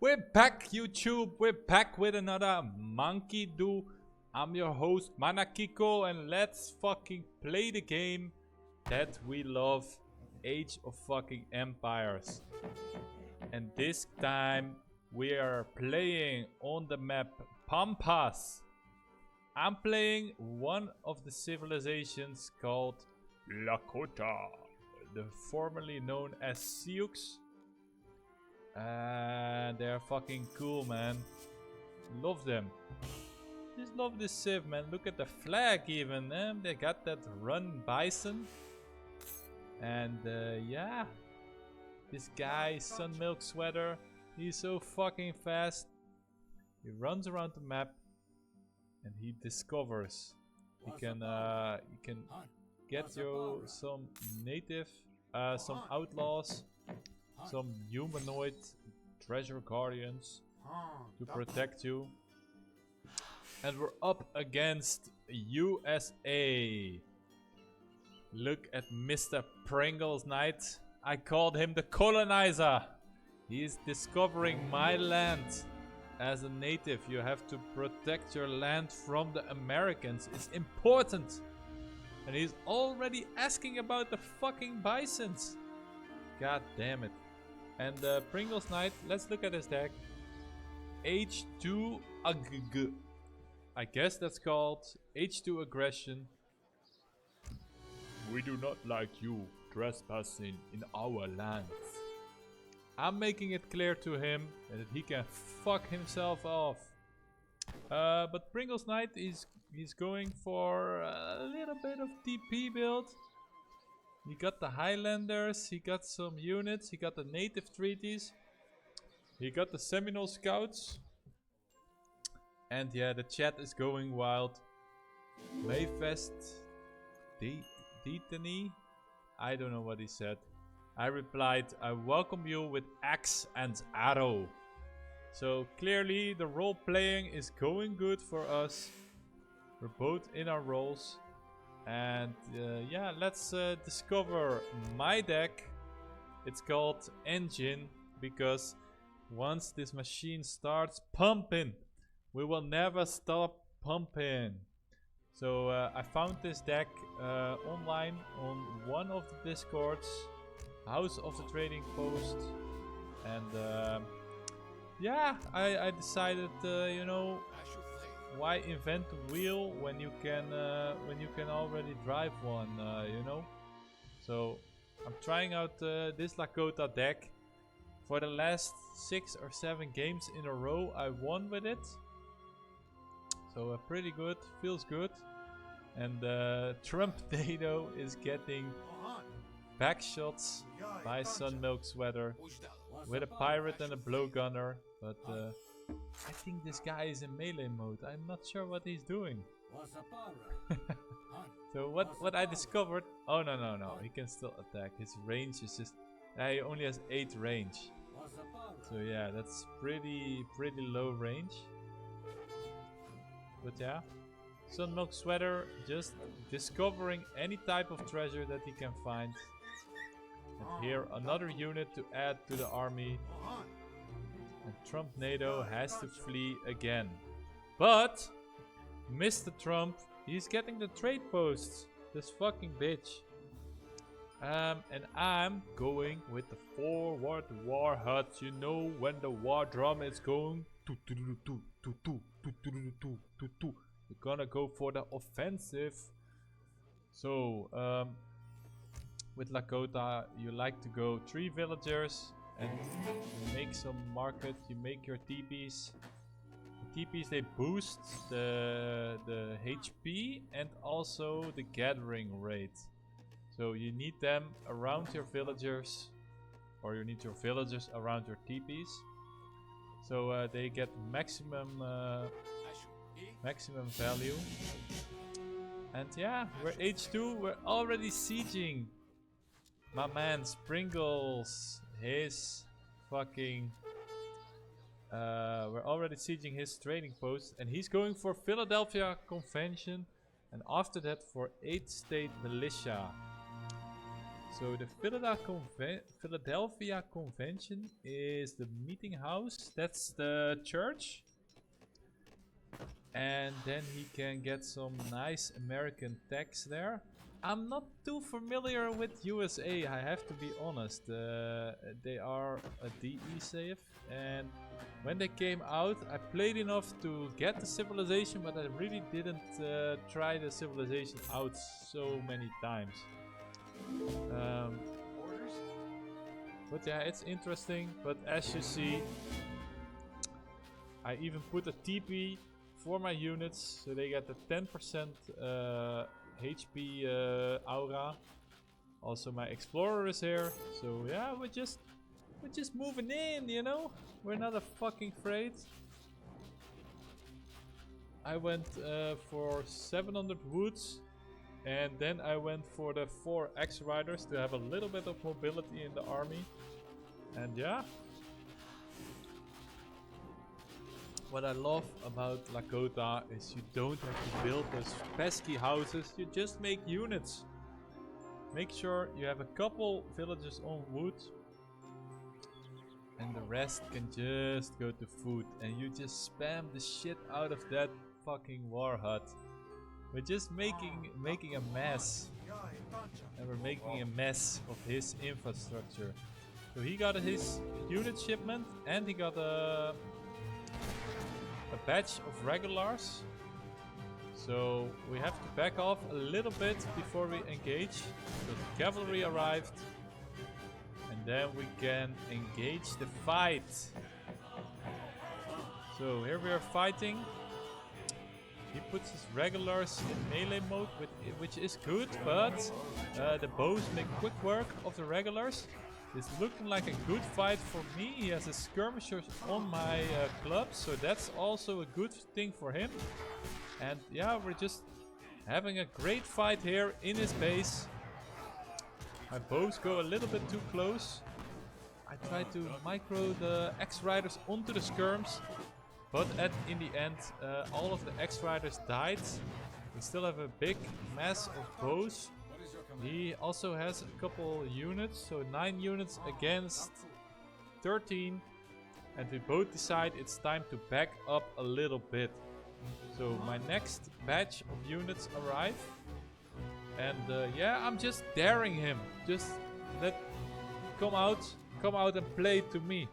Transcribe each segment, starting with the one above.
We're back, YouTube. We're back with another Monkey Do. I'm your host, Manakiko, and let's fucking play the game that we love, Age of fucking Empires. And this time we are playing on the map Pampas. I'm playing one of the civilizations called Lakota, formerly known as Sioux. They're fucking cool, man. Love them. Just love this civ, man. Look at the flag even. They got that run bison. And yeah. This guy, Sun Milk Sweater, he's so fucking fast. He runs around the map and he discovers. He can get you some native, some outlaws, some humanoid treasure guardians to protect you. And we're up against USA. Look at Mr. Pringlesnight. I called him the colonizer. He's discovering my land. As a native, you have to protect your land from the Americans. It's important. And he's already asking about the fucking bisons. God damn it. And Pringlesnight, let's look at his deck. H2 AG. I guess that's called H2 Aggression. We do not like you trespassing in our lands. I'm making it clear to him that he can fuck himself off. But Pringlesnight he's going for a little bit of TP build. He got the Highlanders, he got some units, he got the native treaties, he got the Seminole Scouts. And yeah, the chat is going wild. Mayfest Detany? I don't know what he said. I replied, I welcome you with axe and arrow. So clearly the role playing is going good for us. We're both in our roles. And yeah, let's discover my deck. It's called Engine because once this machine starts pumping, we will never stop pumping. So I found this deck online on one of the Discords, House of the Trading Post, and yeah, I decided, you know, why invent the wheel when you can already drive one, you know? So I'm trying out this Lakota deck. For the last 6 or 7 games in a row, I won with it. So pretty good, feels good. And Trump Dado is getting back shots by Sun Milk Sweater with a pirate and a blowgunner, but I think this guy is in melee mode. I'm not sure what he's doing. So what I discovered, oh no, he can still attack. His range is just, he only has 8 range. So yeah, that's pretty low range. But yeah, Sun Milk Sweater just discovering any type of treasure that he can find. And here another unit to add to the army. And Trump NATO has to flee again. But Mr. Trump, he's getting the trade posts. This fucking bitch. And I'm going with the forward war huts. You know when the war drum is going. We're gonna go for the offensive. So with Lakota, you like to go 3 villagers and you make some market. You make your TPs. The TPs, they boost the HP and also the gathering rate. So you need them around your villagers, or you need your villagers around your TPs. So they get maximum value. And yeah, we're H2, we're already sieging. My man Sprinkles, his fucking we're already sieging his trading post, and he's going for Philadelphia Convention, and after that for 8 state militia. So the Philadelphia Convention is the meeting house. That's the church. And then he can get some nice American tax there. I'm not too familiar with USA, I have to be honest. They are a DE save, and when they came out I played enough to get the civilization, but I really didn't try the civilization out so many times. But yeah, it's interesting, but as you see, I even put a TP for my units, so they get the 10% HP aura. Also my explorer is here, so yeah, we're just moving in, you know. We're not fucking afraid. I went for 700 woods, and then I went for the 4 X riders to have a little bit of mobility in the army. And yeah, what I love about Lakota is you don't have to build those pesky houses, you just make units. Make sure you have a couple villages on wood, and the rest can just go to food, and you just spam the shit out of that fucking war hut. We're just making a mess, and we're making a mess of his infrastructure. So he got his unit shipment, and he got a batch of regulars. So we have to back off a little bit before we engage. So the cavalry arrived, and then we can engage the fight. So here we are fighting. He puts his regulars in melee mode, which is good, but the bows make quick work of the regulars. It's looking like a good fight for me. He has his skirmishers on my club, so that's also a good thing for him. And yeah, we're just having a great fight here in his base. My bows go a little bit too close. I try to micro the X-Riders onto the skirms, but in the end, all of the X-Riders died. We still have a big mass of bows. He also has a couple units, so 9 units against 13. And we both decide it's time to back up a little bit. So my next batch of units arrive. And yeah, I'm just daring him. Just come out and play to me.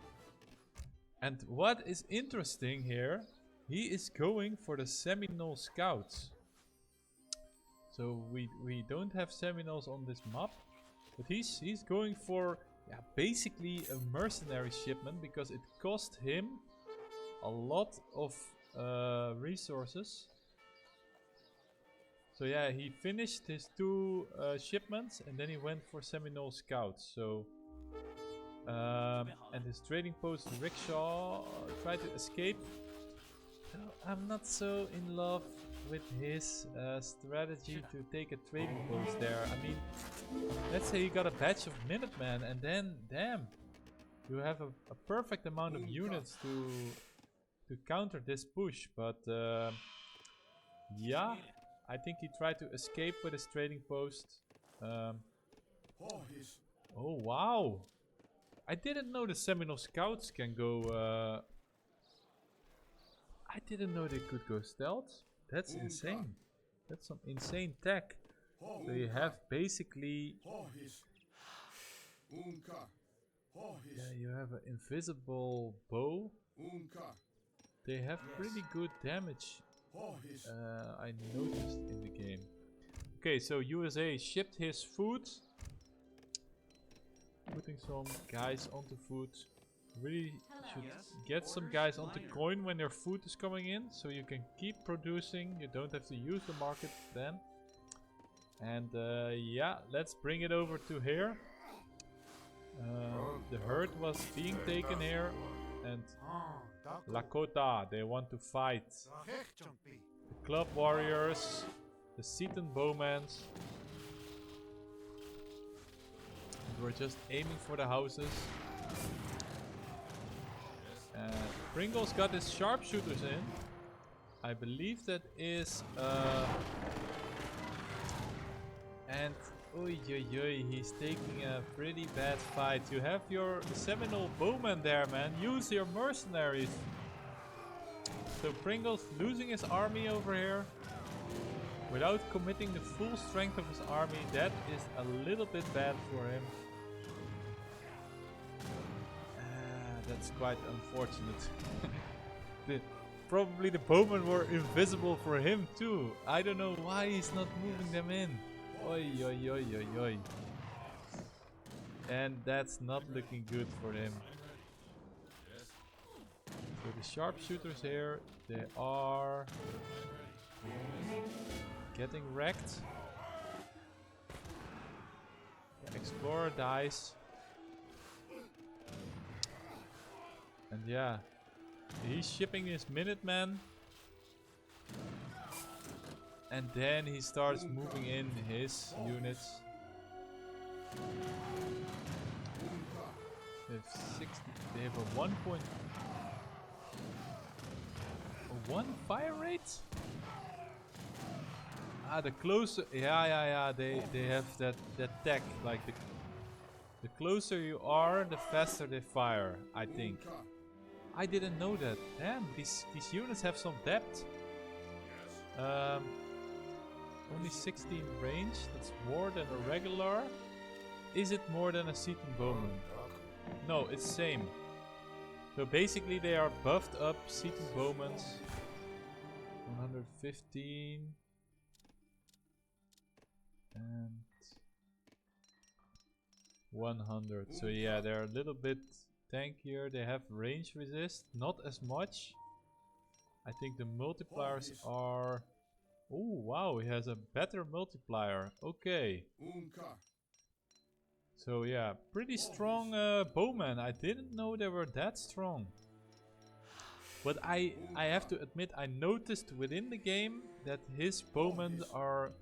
And what is interesting here, he is going for the Seminole Scouts. So we don't have Seminoles on this map, but he's going for basically a mercenary shipment, because it cost him a lot of resources. So yeah, he finished his 2 shipments, and then he went for Seminole Scouts. So and his trading post rickshaw tried to escape. So I'm not so in love with his strategy to take a trading post there. I mean, let's say you got a batch of Minutemen, and then damn, you have a perfect amount of units to counter this push. But yeah, I think he tried to escape with his trading post. Oh wow, I didn't know the Seminole Scouts can go. I didn't know they could go stealth. That's insane. That's some insane tech. So you have basically... Yeah, you have an invisible bow. They have pretty good damage. I noticed in the game. Okay, so USA shipped his food. Putting some guys onto food. Really should get some guys onto coin when their food is coming in, so you can keep producing. You don't have to use the market then. And yeah, let's bring it over to here. The herd was being taken here, and Lakota, they want to fight. The club warriors, the Seton bowmans. And we're just aiming for the houses. Pringles got his sharpshooters in. I believe that is and Oy, oy, oy, he's taking a pretty bad fight. You have your Seminole Bowman there, man. Use your mercenaries. So Pringle's losing his army over here. Without committing the full strength of his army. That is a little bit bad for him. That's quite unfortunate. Probably the bowmen were invisible for him too. I don't know why he's not moving them in. Oi, oi, oi, oi, oi. And that's not looking good for him. So the sharpshooters here, they are getting wrecked. The explorer dies. And yeah, he's shipping his Minutemen. And then he starts moving in his units. They have 60. They have a 1 fire rate? Ah, the closer. Yeah. They have that tech. Like the closer you are, the faster they fire. I think. I didn't know that. Damn, these units have some depth. Only 16 range. That's more than a regular. Is it more than a Seton Bowman? No, it's same. So basically they are buffed up Seton Bowmans. 115. And 100. So yeah, they're a little bit tankier. They have range resist. Not as much. I think the multipliers are... Oh wow, he has a better multiplier. Okay. So yeah, pretty strong bowmen. I didn't know they were that strong. But I have to admit, I noticed within the game that his bowmen are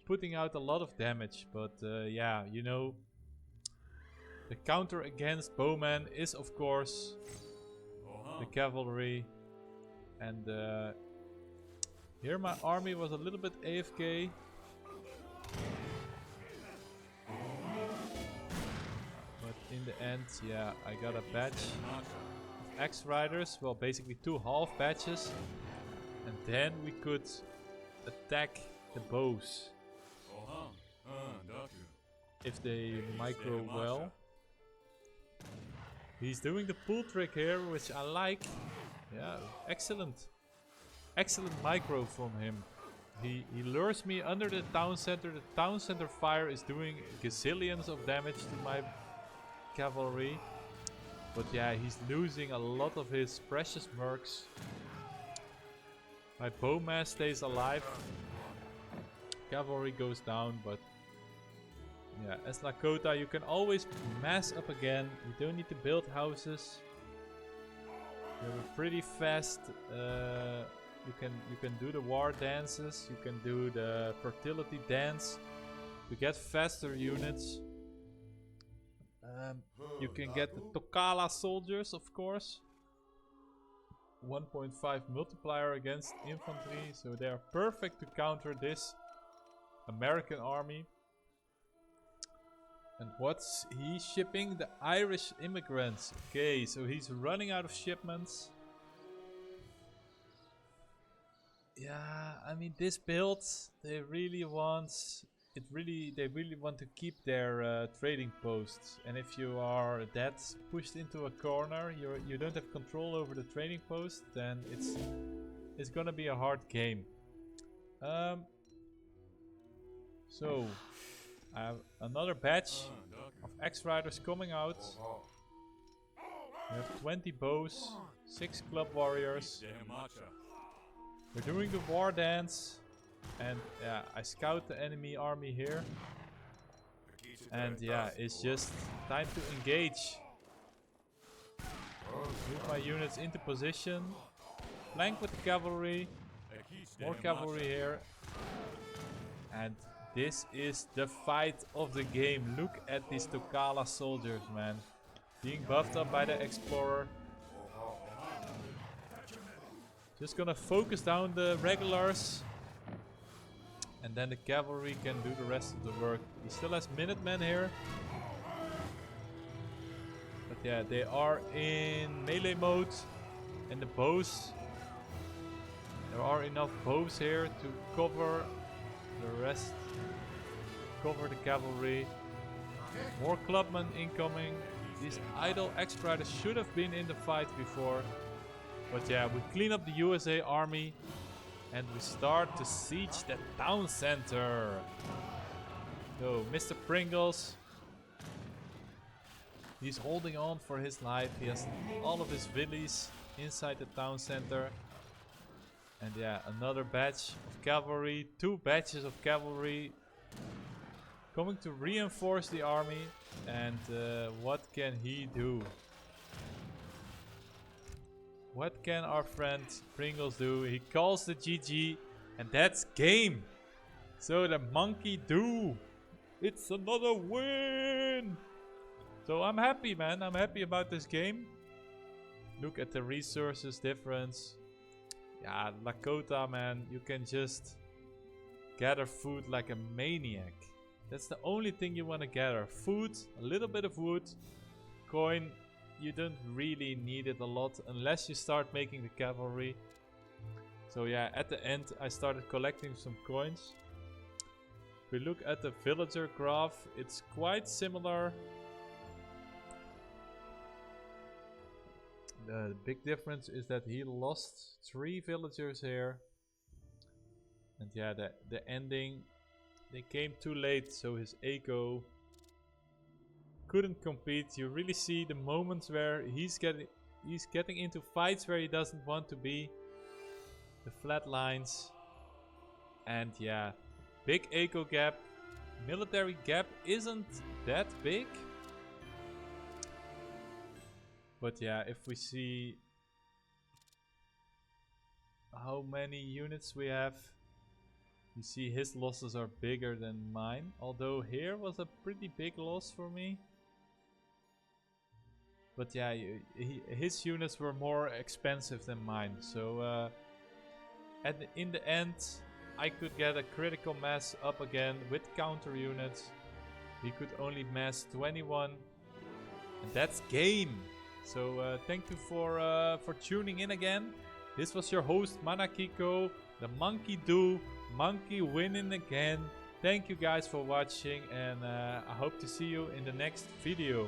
putting out a lot of damage. But yeah, you know, the counter against bowmen is of course the cavalry. And here my army was a little bit AFK. But in the end, yeah, I got a batch of X-Riders. Well, basically 2 half batches. And then we could attack the bows. If they micro well. He's doing the pull trick here, which I like. Yeah, excellent. Excellent micro from him. He lures me under the town center. The town center fire is doing gazillions of damage to my cavalry. But yeah, he's losing a lot of his precious mercs. My bowman stays alive. Cavalry goes down, but yeah, as Lakota you can always mass up again. You don't need to build houses. You're pretty fast. You can do the war dances. You can do the fertility dance to get faster units. You can get the Tokala soldiers, of course. 1.5 multiplier against infantry, so they are perfect to counter this American army. And what's he shipping? The Irish immigrants. Okay, so he's running out of shipments. Yeah, I mean this build, they really want to keep their trading posts. And if you are that pushed into a corner, you don't have control over the trading post, then it's gonna be a hard game. So I have another batch of X-Riders coming out. We have 20 bows, 6 club warriors. We're doing the war dance. And yeah, I scout the enemy army here. And yeah, it's just time to engage. Move my units into position. Flank with cavalry. More cavalry here. And this is the fight of the game. Look at these Tokala soldiers, man. Being buffed up by the explorer. Just gonna focus down the regulars. And And then the cavalry can do the rest of the work. He still has Minutemen here. But yeah, they are in melee mode. And the bows. There are enough bows here to cover the rest. Cover the cavalry. More clubmen incoming. These idle expediters should have been in the fight before. But yeah, we clean up the USA army. And we start to siege the town center. So, Mr. Pringles. He's holding on for his life. He has all of his villies inside the town center. And yeah, another batch of cavalry. 2 batches of cavalry. Coming to reinforce the army. And what can he do? What can our friend Pringles do? He calls the GG, and that's game. So the monkey do. It's another win. So I'm happy, man. I'm happy about this game. Look at the resources difference. Yeah, Lakota, man. You can just gather food like a maniac. That's the only thing you want to gather. Food, a little bit of wood, coin. You don't really need it a lot unless you start making the cavalry. So yeah, at the end I started collecting some coins. If we look at the villager graph, it's quite similar. The big difference is that he lost 3 villagers here. And yeah, the ending, they came too late, so his eco couldn't compete. You really see the moments where he's getting into fights where he doesn't want to be. The flat lines. And yeah, big eco gap. Military gap isn't that big. But yeah, if we see how many units we have, you see his losses are bigger than mine. Although here was a pretty big loss for me. But yeah, his units were more expensive than mine. So in the end, I could get a critical mass up again with counter units. He could only mass 21. And that's game. So thank you for tuning in again. This was your host Manakiko. The monkey do. Monkey winning again. Thank you guys for watching. And I hope to see you in the next video.